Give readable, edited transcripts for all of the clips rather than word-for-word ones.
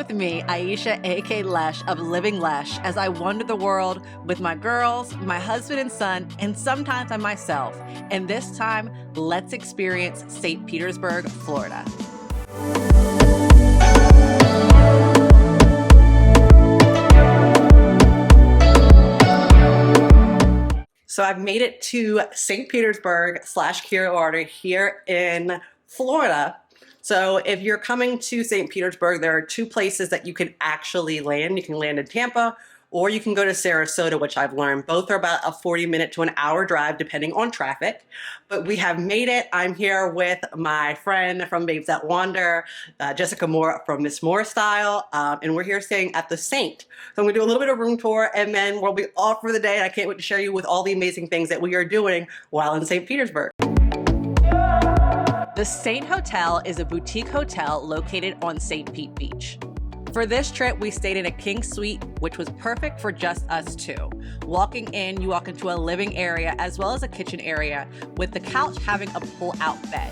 with me, Aisha, aka Lesh, of Living Lesh, as I wander the world with my girls, my husband and son, and sometimes by myself. And this time, let's experience St. Petersburg, Florida. So I've made it to St. Petersburg / Clearwater here in Florida. So if you're coming to St. Petersburg, there are two places that you can actually land. You can land in Tampa, or you can go to Sarasota, which I've learned. Both are about a 40-minute to an hour drive, depending on traffic. But we have made it. I'm here with my friend from Babes That Wander, Jessica Moore from Miss Moore Style, and we're here staying at the Saint. So I'm gonna do a little bit of room tour, and then we'll be off for the day. And I can't wait to share you with all the amazing things that we are doing while in St. Petersburg. The Saint Hotel is a boutique hotel located on St. Pete Beach. For this trip, we stayed in a king suite, which was perfect for just us two. Walking in, you walk into a living area as well as a kitchen area, with the couch having a pull-out bed.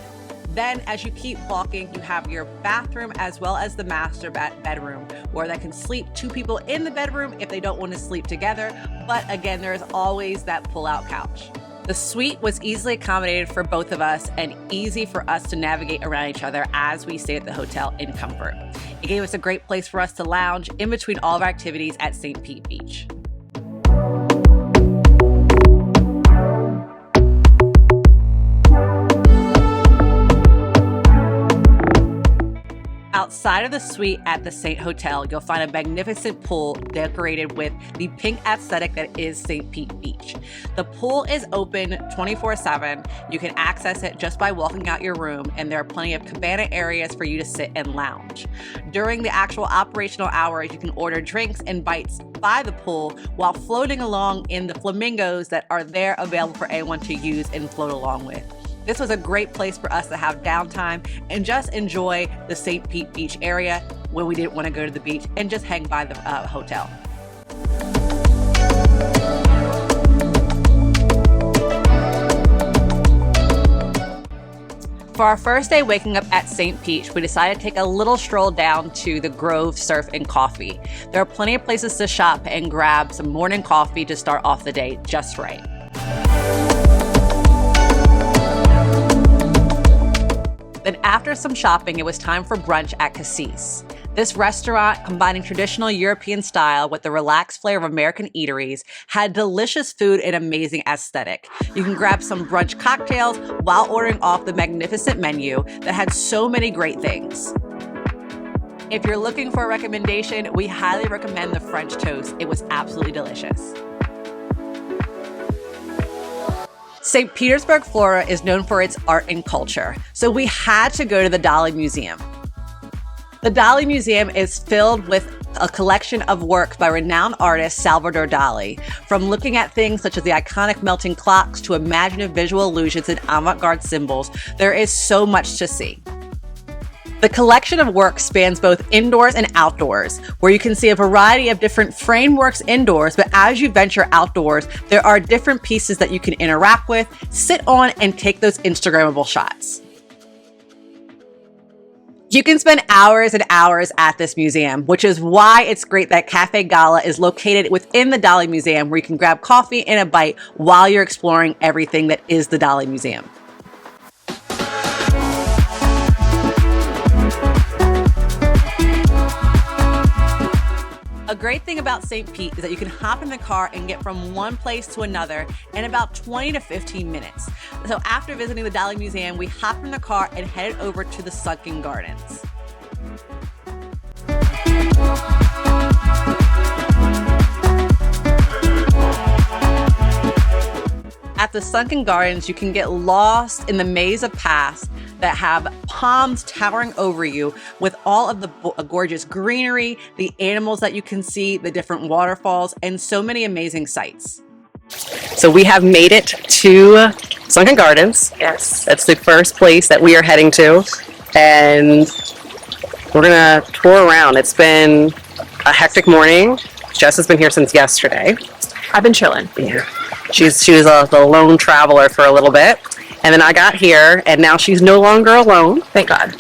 Then, as you keep walking, you have your bathroom as well as the master bedroom, where they can sleep two people in the bedroom if they don't want to sleep together. But again, there's always that pull-out couch. The suite was easily accommodated for both of us and easy for us to navigate around each other as we stayed at the hotel in comfort. It gave us a great place for us to lounge in between all of our activities at St. Pete Beach. Outside of the suite at the Saint Hotel, you'll find a magnificent pool decorated with the pink aesthetic that is St. Pete Beach. The pool is open 24/7. You can access it just by walking out your room, and there are plenty of cabana areas for you to sit and lounge. During the actual operational hours, you can order drinks and bites by the pool while floating along in the flamingos that are there available for anyone to use and float along with. This was a great place for us to have downtime and just enjoy the St. Pete Beach area when we didn't want to go to the beach and just hang by the hotel. For our first day waking up at St. Pete, we decided to take a little stroll down to the Grove Surf and Coffee. There are plenty of places to shop and grab some morning coffee to start off the day just right. Then after some shopping, it was time for brunch at Cassis. This restaurant, combining traditional European style with the relaxed flair of American eateries, had delicious food and amazing aesthetic. You can grab some brunch cocktails while ordering off the magnificent menu that had so many great things. If you're looking for a recommendation, we highly recommend the French toast. It was absolutely delicious. St. Petersburg, Florida is known for its art and culture, so we had to go to the Dali Museum. The Dali Museum is filled with a collection of works by renowned artist Salvador Dali. From looking at things such as the iconic melting clocks to imaginative visual illusions and avant-garde symbols, there is so much to see. The collection of works spans both indoors and outdoors, where you can see a variety of different frameworks indoors, but as you venture outdoors, there are different pieces that you can interact with, sit on, and take those Instagrammable shots. You can spend hours and hours at this museum, which is why it's great that Cafe Gala is located within the Dali Museum, where you can grab coffee and a bite while you're exploring everything that is the Dali Museum. A great thing about St. Pete is that you can hop in the car and get from one place to another in about 20 to 15 minutes. So after visiting the Dali Museum, we hopped in the car and headed over to the Sunken Gardens. At the Sunken Gardens, you can get lost in the maze of paths that have palms towering over you with all of the gorgeous greenery, the animals that you can see, the different waterfalls, and so many amazing sights. So we have made it to Sunken Gardens. Yes. That's the first place that we are heading to. And we're gonna tour around. It's been a hectic morning. Jess has been here since yesterday. I've been chilling. Yeah. She was the lone traveler for a little bit. And then I got here, and now she's no longer alone. Thank God.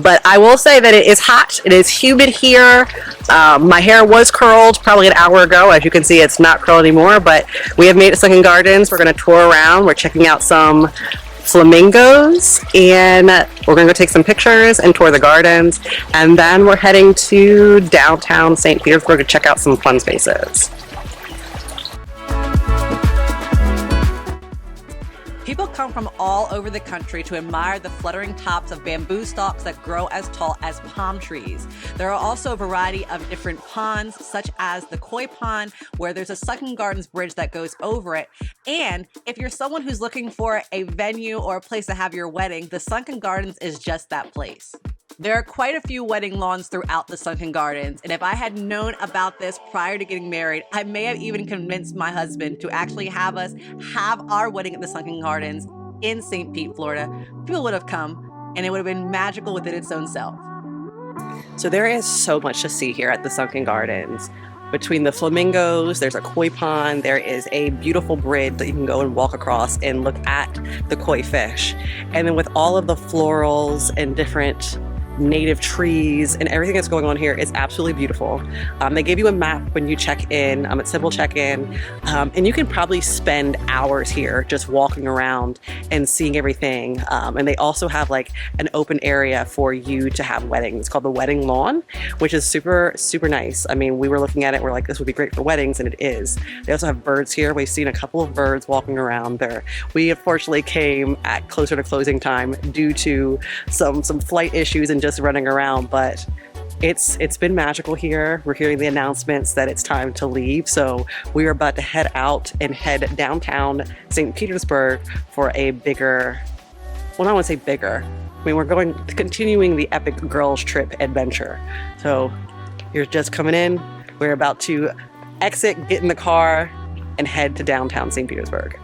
But I will say that it is hot. It is humid here. My hair was curled probably an hour ago. As you can see, it's not curled anymore, but we have made it Sunken Gardens. We're going to tour around. We're checking out some flamingos, and we're going to go take some pictures and tour the gardens. And then we're heading to downtown St. Petersburg to check out some fun spaces. People come from all over the country to admire the fluttering tops of bamboo stalks that grow as tall as palm trees. There are also a variety of different ponds, such as the koi pond, where there's a Sunken Gardens bridge that goes over it. And if you're someone who's looking for a venue or a place to have your wedding, the Sunken Gardens is just that place. There are quite a few wedding lawns throughout the Sunken Gardens, and if I had known about this prior to getting married, I may have even convinced my husband to actually have us have our wedding at the Sunken Gardens in St. Pete, Florida. People would have come, and it would have been magical within its own self. So there is so much to see here at the Sunken Gardens. Between the flamingos, there's a koi pond, there is a beautiful bridge that you can go and walk across and look at the koi fish. And then with all of the florals and different native trees and everything that's going on here is absolutely beautiful. They give you a map when you check in. It's simple check-in, and you can probably spend hours here just walking around and seeing everything. And they also have like an open area for you to have weddings. It's called the wedding lawn, which is super nice. I mean, we were looking at it, we're like, this would be great for weddings, and it is. They also have birds here. We've seen a couple of birds walking around there. We unfortunately came at closer to closing time due to some flight issues and just running around, but it's been magical here. We're hearing the announcements that it's time to leave, so we are about to head out and head downtown St. Petersburg for a bigger, well, I don't want to say bigger, I mean, we're continuing the epic girls trip adventure. So you're just coming in, we're about to exit, get in the car, and head to downtown St. Petersburg.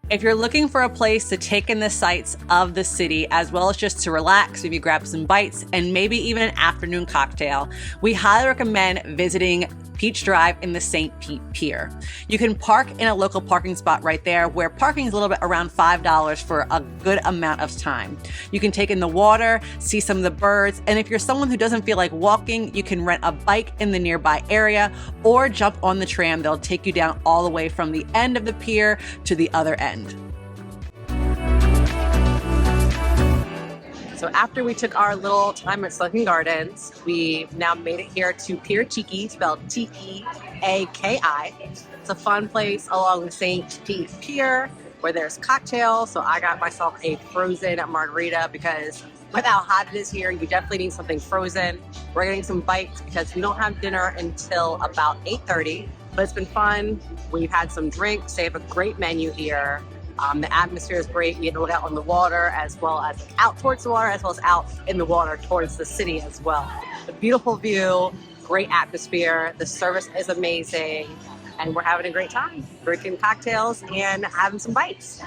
If you're looking for a place to take in the sights of the city, as well as just to relax, maybe grab some bites and maybe even an afternoon cocktail, we highly recommend visiting Peach Drive in the St. Pete Pier. You can park in a local parking spot right there, where parking is a little bit around $5 for a good amount of time. You can take in the water, see some of the birds, and if you're someone who doesn't feel like walking, you can rent a bike in the nearby area or jump on the tram. They'll take you down all the way from the end of the pier to the other end. So after we took our little time at Sunken Gardens, we've now made it here to Pier Teaki, spelled T-E-A-K-I. It's a fun place along the St. Pete Pier where there's cocktails. So I got myself a frozen margarita because with how hot it is here, you definitely need something frozen. We're getting some bites because we don't have dinner until about 8:30, but it's been fun. We've had some drinks. They have a great menu here. The atmosphere is great. You get to look out on the water, as well as out towards the water, as well as out in the water towards the city as well. A beautiful view, great atmosphere. The service is amazing, and we're having a great time drinking cocktails and having some bites.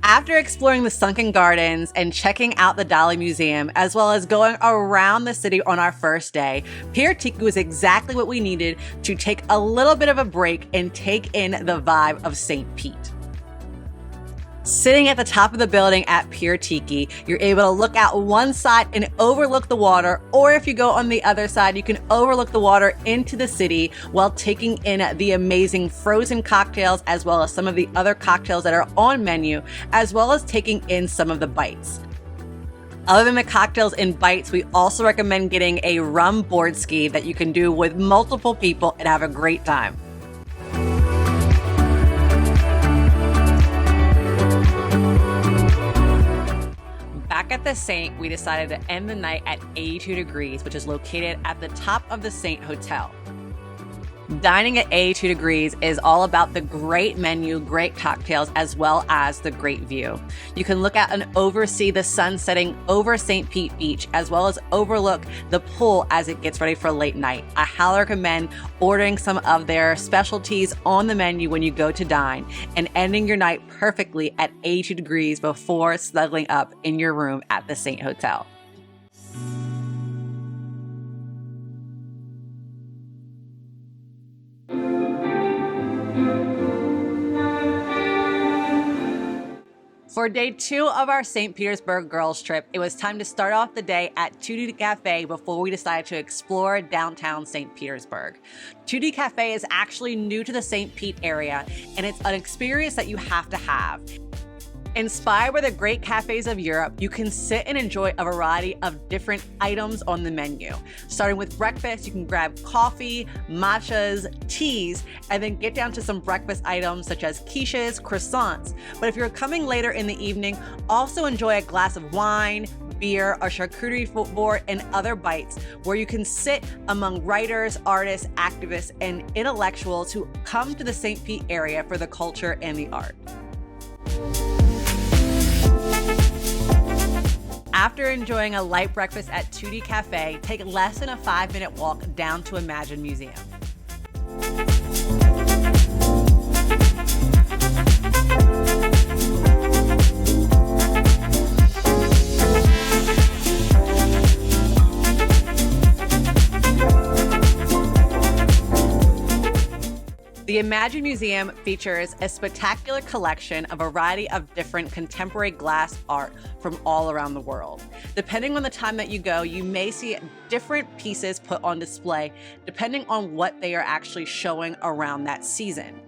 After exploring the Sunken Gardens and checking out the Dali Museum, as well as going around the city on our first day, Pier Teaki was exactly what we needed to take a little bit of a break and take in the vibe of St. Pete. Sitting at the top of the building at Pier Teaki, you're able to look out one side and overlook the water, or if you go on the other side, you can overlook the water into the city while taking in the amazing frozen cocktails, as well as some of the other cocktails that are on menu, as well as taking in some of the bites. Other than the cocktails and bites, we also recommend getting a rum board ski that you can do with multiple people and have a great time. Back at the Saint, we decided to end the night at 82 Degrees, which is located at the top of the Saint Hotel. Dining at 82 Degrees is all about the great menu, great cocktails, as well as the great view. You can look out and oversee the sun setting over St. Pete Beach, as well as overlook the pool as it gets ready for late night. I highly recommend ordering some of their specialties on the menu when you go to dine and ending your night perfectly at 82 degrees before snuggling up in your room at the Saint Hotel. For day 2 of our St. Petersburg girls trip, it was time to start off the day at Tutti Cafe before we decided to explore downtown St. Petersburg. Tutti Cafe is actually new to the St. Pete area, and it's an experience that you have to have. Inspired by the great cafes of Europe, you can sit and enjoy a variety of different items on the menu. Starting with breakfast, you can grab coffee, matchas, teas, and then get down to some breakfast items such as quiches, croissants. But if you're coming later in the evening, also enjoy a glass of wine, beer, a charcuterie board, and other bites where you can sit among writers, artists, activists, and intellectuals who come to the St. Pete area for the culture and the art. After enjoying a light breakfast at Tutti Cafe, take less than a 5-minute walk down to Imagine Museum. The Imagine Museum features a spectacular collection of a variety of different contemporary glass art from all around the world. Depending on the time that you go, you may see different pieces put on display depending on what they are actually showing around that season.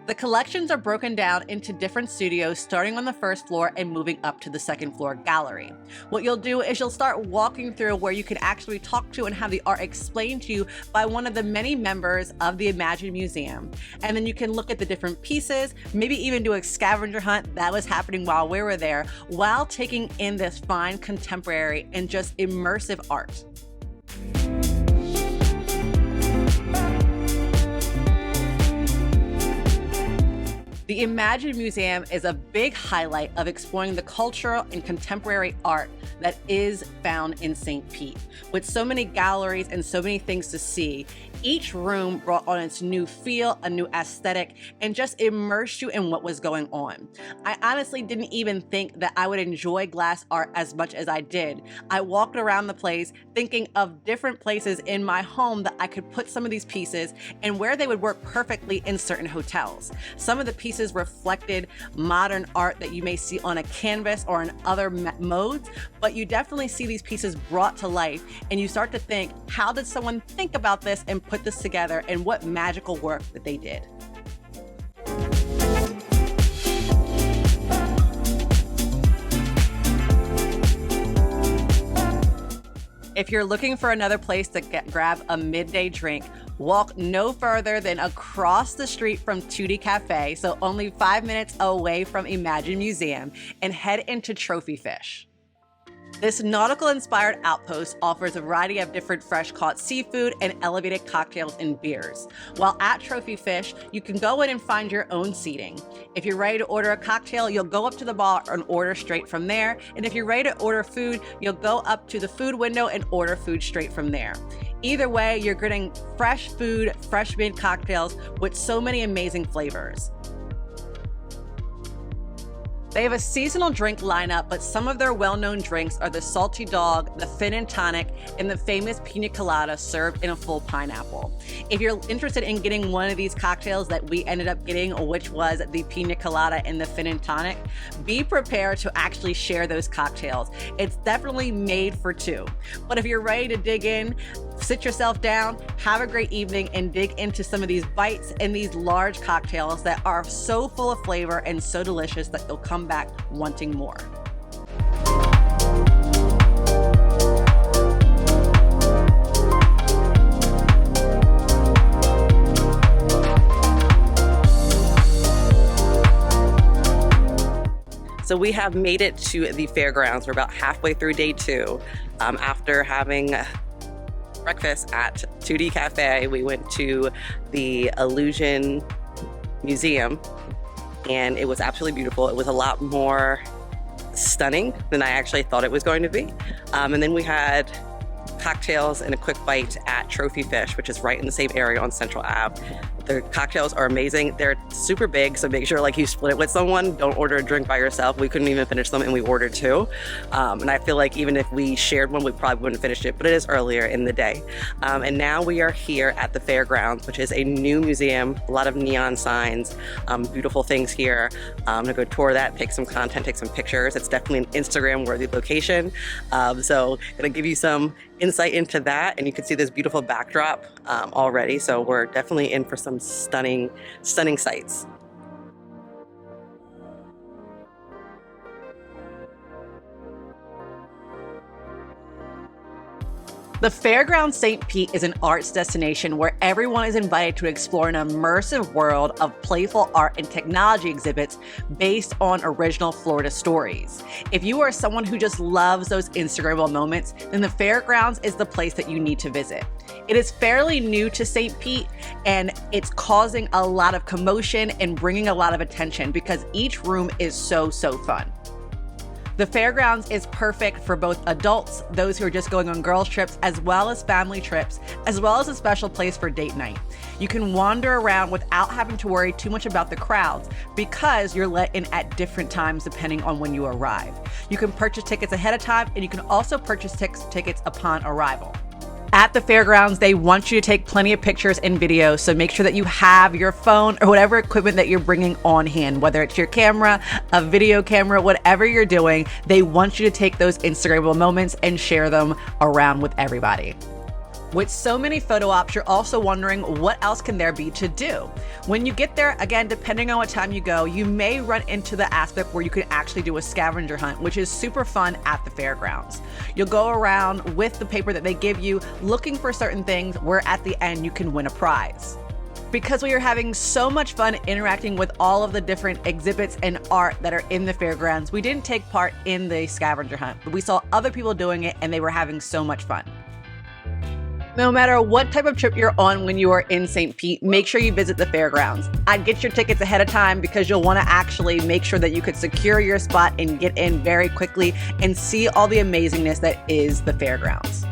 The collections are broken down into different studios, starting on the first floor and moving up to the second floor gallery. What you'll do is you'll start walking through where you can actually talk to and have the art explained to you by one of the many members of the Imagine Museum. And then you can look at the different pieces, maybe even do a scavenger hunt that was happening while we were there, while taking in this fine contemporary and just immersive art. The Imagine Museum is a big highlight of exploring the cultural and contemporary art that is found in St. Pete. With so many galleries and so many things to see, each room brought on its new feel, a new aesthetic, and just immersed you in what was going on. I honestly didn't even think that I would enjoy glass art as much as I did. I walked around the place thinking of different places in my home that I could put some of these pieces and where they would work perfectly in certain hotels. Some of the pieces reflected modern art that you may see on a canvas or in other modes, but you definitely see these pieces brought to life and you start to think, how did someone think about this and put this together, and what magical work that they did. If you're looking for another place to grab a midday drink, walk no further than across the street from Tutti Cafe, so only 5 minutes away from Imagine Museum, and head into Trophy Fish. This nautical-inspired outpost offers a variety of different fresh-caught seafood and elevated cocktails and beers. While at Trophy Fish, you can go in and find your own seating. If you're ready to order a cocktail, you'll go up to the bar and order straight from there. And if you're ready to order food, you'll go up to the food window and order food straight from there. Either way, you're getting fresh food, fresh-made cocktails with so many amazing flavors. They have a seasonal drink lineup, but some of their well-known drinks are the Salty Dog, the Fin and Tonic, and the famous Pina Colada served in a full pineapple. If you're interested in getting one of these cocktails that we ended up getting, which was the Pina Colada and the Fin and Tonic, be prepared to actually share those cocktails. It's definitely made for two. But if you're ready to dig in, sit yourself down, have a great evening, and dig into some of these bites and these large cocktails that are so full of flavor and so delicious that you'll come back wanting more. So we have made it to the fairgrounds. We're about halfway through day 2. After having breakfast at Tutti Cafe, we went to the Illusion Museum, and it was absolutely beautiful. It was a lot more stunning than I actually thought it was going to be. And then we had cocktails and a quick bite at Trophy Fish, which is right in the same area on Central Ave. The cocktails are amazing. They're super big, so make sure like you split it with someone. Don't order a drink by yourself. We couldn't even finish them, and we ordered two. And I feel like even if we shared one, we probably wouldn't finish it, but it is earlier in the day. And now we are here at the Fairgrounds, which is a new museum, a lot of neon signs, beautiful things here. I'm gonna go tour that, take some content, take some pictures. It's definitely an Instagram-worthy location. So gonna give you some insight into that, and you can see this beautiful backdrop already. So we're definitely in for some stunning sights. The Fairgrounds St. Pete is an arts destination where everyone is invited to explore an immersive world of playful art and technology exhibits based on original Florida stories. If you are someone who just loves those Instagrammable moments, then the Fairgrounds is the place that you need to visit. It is fairly new to St. Pete, and it's causing a lot of commotion and bringing a lot of attention because each room is so fun. The Fairgrounds is perfect for both adults, those who are just going on girls trips, as well as family trips, as well as a special place for date night. You can wander around without having to worry too much about the crowds because you're let in at different times depending on when you arrive. You can purchase tickets ahead of time, and you can also purchase tickets upon arrival. At the Fairgrounds, they want you to take plenty of pictures and videos, so make sure that you have your phone or whatever equipment that you're bringing on hand, whether it's your camera, a video camera, whatever you're doing, they want you to take those Instagrammable moments and share them around with everybody. With so many photo ops, you're also wondering what else can there be to do. When you get there, again, depending on what time you go, you may run into the aspect where you can actually do a scavenger hunt, which is super fun at the Fairgrounds. You'll go around with the paper that they give you, looking for certain things where at the end you can win a prize. Because we are having so much fun interacting with all of the different exhibits and art that are in the Fairgrounds, we didn't take part in the scavenger hunt, but we saw other people doing it and they were having so much fun. No matter what type of trip you're on when you are in St. Pete, make sure you visit the Fairgrounds. I'd get your tickets ahead of time because you'll want to actually make sure that you could secure your spot and get in very quickly and see all the amazingness that is the Fairgrounds.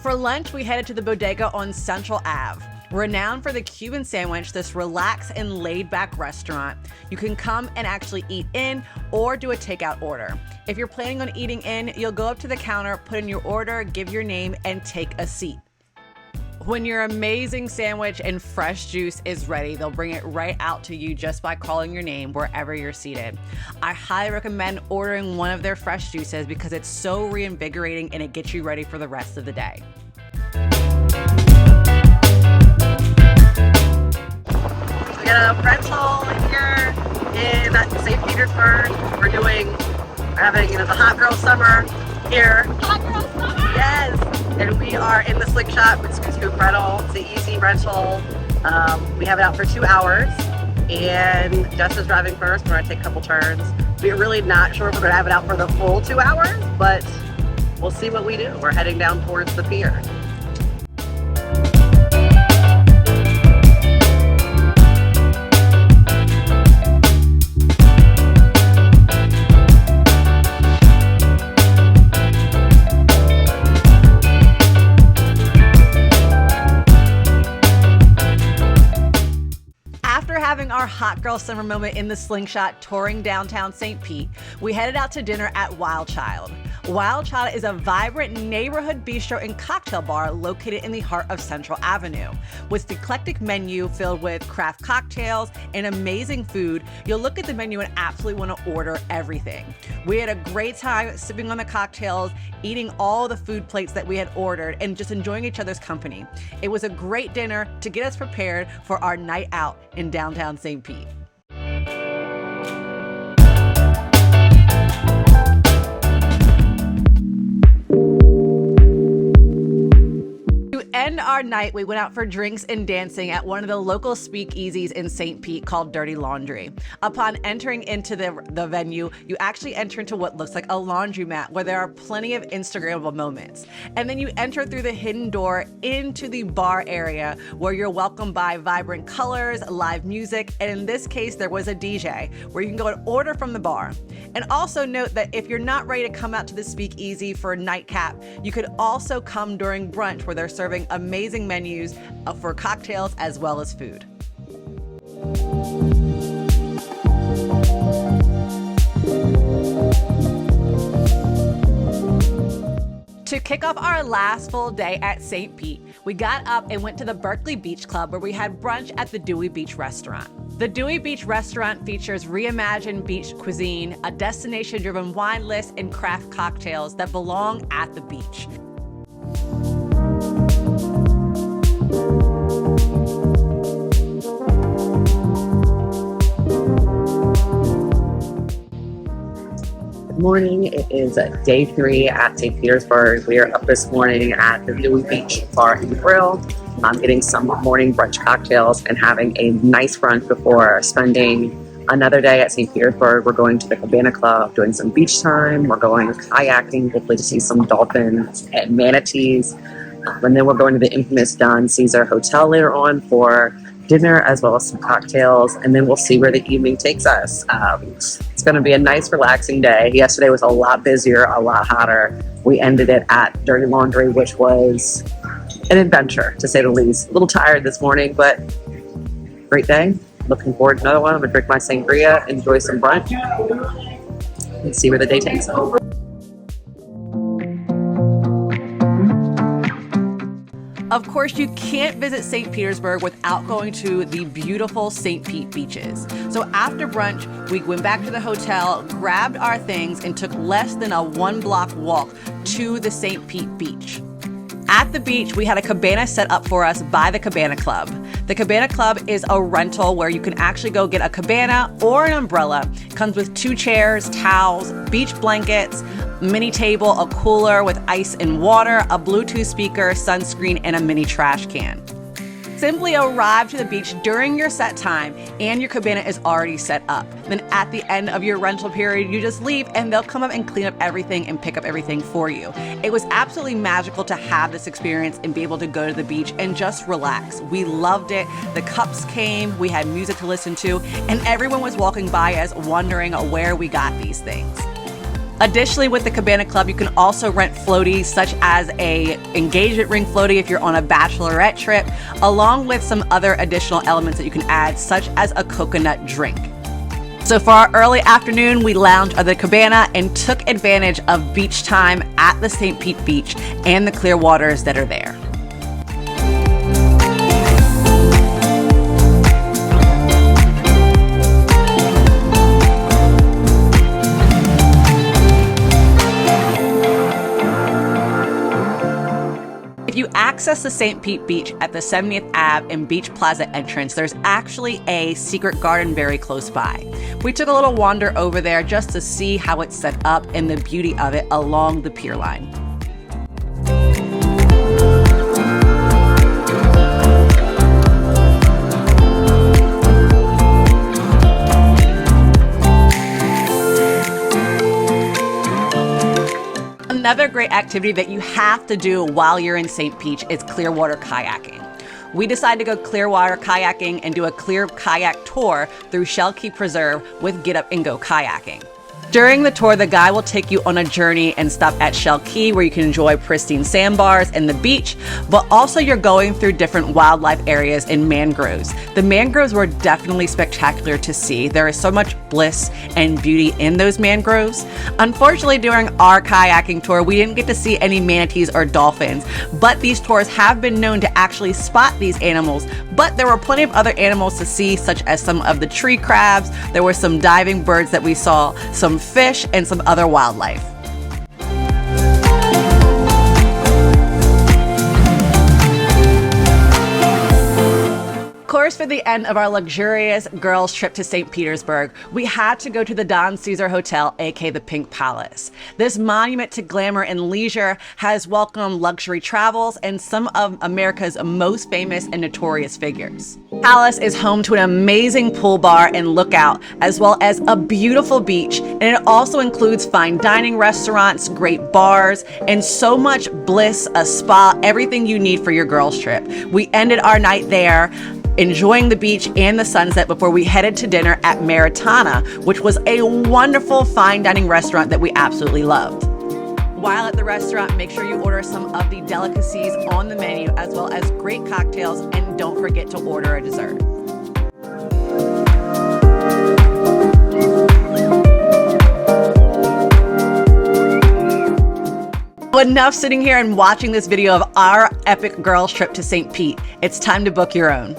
For lunch, we headed to the Bodega on Central Ave. Renowned for the Cuban sandwich, this relaxed and laid-back restaurant, you can come and actually eat in or do a takeout order. If you're planning on eating in, you'll go up to the counter, put in your order, give your name, and take a seat. When your amazing sandwich and fresh juice is ready, they'll bring it right out to you just by calling your name wherever you're seated. I highly recommend ordering one of their fresh juices because it's so reinvigorating and it gets you ready for the rest of the day. We got a rental here in St. Petersburg. We're having the hot girl summer here. Hot girl summer! Yes! And we are in the Slick Shot with Scoop Rental. It's an easy rental. We have it out for 2 hours. And Jessica's driving first. We're going to take a couple turns. We're really not sure if we're going to have it out for the full 2 hours, but we'll see what we do. We're heading down towards the pier. Having our hot girl summer moment in the slingshot touring downtown St. Pete, we headed out to dinner at Wild Child. Wild Child is a vibrant neighborhood bistro and cocktail bar located in the heart of Central Avenue. With the eclectic menu filled with craft cocktails and amazing food, you'll look at the menu and absolutely want to order everything. We had a great time sipping on the cocktails, eating all the food plates that we had ordered, and just enjoying each other's company. It was a great dinner to get us prepared for our night out in downtown St. Pete. To end our night, we went out for drinks and dancing at one of the local speakeasies in St. Pete called Dirty Laundry. Upon entering into the venue, you actually enter into what looks like a laundromat where there are plenty of Instagrammable moments. And then you enter through the hidden door into the bar area where you're welcomed by vibrant colors, live music, and in this case, there was a DJ where you can go and order from the bar. And also note that if you're not ready to come out to the speakeasy for a nightcap, you could also come during brunch where they're serving amazing menus for cocktails as well as food. To kick off our last full day at St. Pete, we got up and went to the Berkeley Beach Club where we had brunch at the Dewey Beach Restaurant. The Dewey Beach Restaurant features reimagined beach cuisine, a destination-driven wine list, and craft cocktails that belong at the beach. Good morning. It is day 3 at St. Petersburg. We are up this morning at the Dewey Beach Bar and Grill. I'm getting some morning brunch cocktails and having a nice brunch before spending another day at St. Petersburg. We're going to the Cabana Club, doing some beach time. We're going kayaking, hopefully to see some dolphins and manatees. And then we're going to the infamous Don Cesar Hotel later on for dinner as well as some cocktails, and then we'll see where the evening takes us. It's going to be a nice relaxing day. Yesterday was a lot busier, a lot hotter. We ended it at Dirty Laundry, which was an adventure to say the least. A little tired this morning, but great day. Looking forward to another one. I'm going to drink my sangria, enjoy some brunch, and see where the day takes us. Of course, you can't visit St. Petersburg without going to the beautiful St. Pete beaches. So after brunch, we went back to the hotel, grabbed our things, and took less than a 1-block walk to the St. Pete beach. At the beach, we had a cabana set up for us by the Cabana Club. The Cabana Club is a rental where you can actually go get a cabana or an umbrella. It comes with 2 chairs, towels, beach blankets, mini table, a cooler with ice and water, a Bluetooth speaker, sunscreen, and a mini trash can. Simply arrive to the beach during your set time and your cabana is already set up. Then at the end of your rental period, you just leave and they'll come up and clean up everything and pick up everything for you. It was absolutely magical to have this experience and be able to go to the beach and just relax. We loved it. The cups came, we had music to listen to, and everyone was walking by us wondering where we got these things. Additionally, with the Cabana Club, you can also rent floaties such as a engagement ring floaty if you're on a bachelorette trip, along with some other additional elements that you can add, such as a coconut drink. So for our early afternoon, we lounged at the Cabana and took advantage of beach time at the St. Pete Beach and the clear waters that are there. If you access the St. Pete Beach at the 70th Ave and Beach Plaza entrance, there's actually a secret garden very close by. We took a little wander over there just to see how it's set up and the beauty of it along the pier line. Another great activity that you have to do while you're in St. Pete is Clearwater Kayaking. We decided to go Clearwater Kayaking and do a clear kayak tour through Shell Key Preserve with Get Up and Go Kayaking. During the tour, the guide will take you on a journey and stop at Shell Key where you can enjoy pristine sandbars and the beach, but also you're going through different wildlife areas and mangroves. The mangroves were definitely spectacular to see. There is so much bliss and beauty in those mangroves. Unfortunately, during our kayaking tour, we didn't get to see any manatees or dolphins, but these tours have been known to actually spot these animals. But there were plenty of other animals to see, such as some of the tree crabs. There were some diving birds that we saw, some fish, and some other wildlife. course, for the end of our luxurious girls' trip to St. Petersburg, we had to go to the Don Cesar Hotel, aka the Pink Palace. This monument to glamour and leisure has welcomed luxury travels and some of America's most famous and notorious figures. Palace is home to an amazing pool bar and lookout, as well as a beautiful beach, and it also includes fine dining restaurants, great bars, and so much bliss, a spa, everything you need for your girls' trip. We ended our night there, enjoying the beach and the sunset before we headed to dinner at Maritana, which was a wonderful fine dining restaurant that we absolutely loved. While at the restaurant, make sure you order some of the delicacies on the menu, as well as great cocktails, and don't forget to order a dessert. Enough sitting here and watching this video of our epic girls trip to St. Pete. It's time to book your own.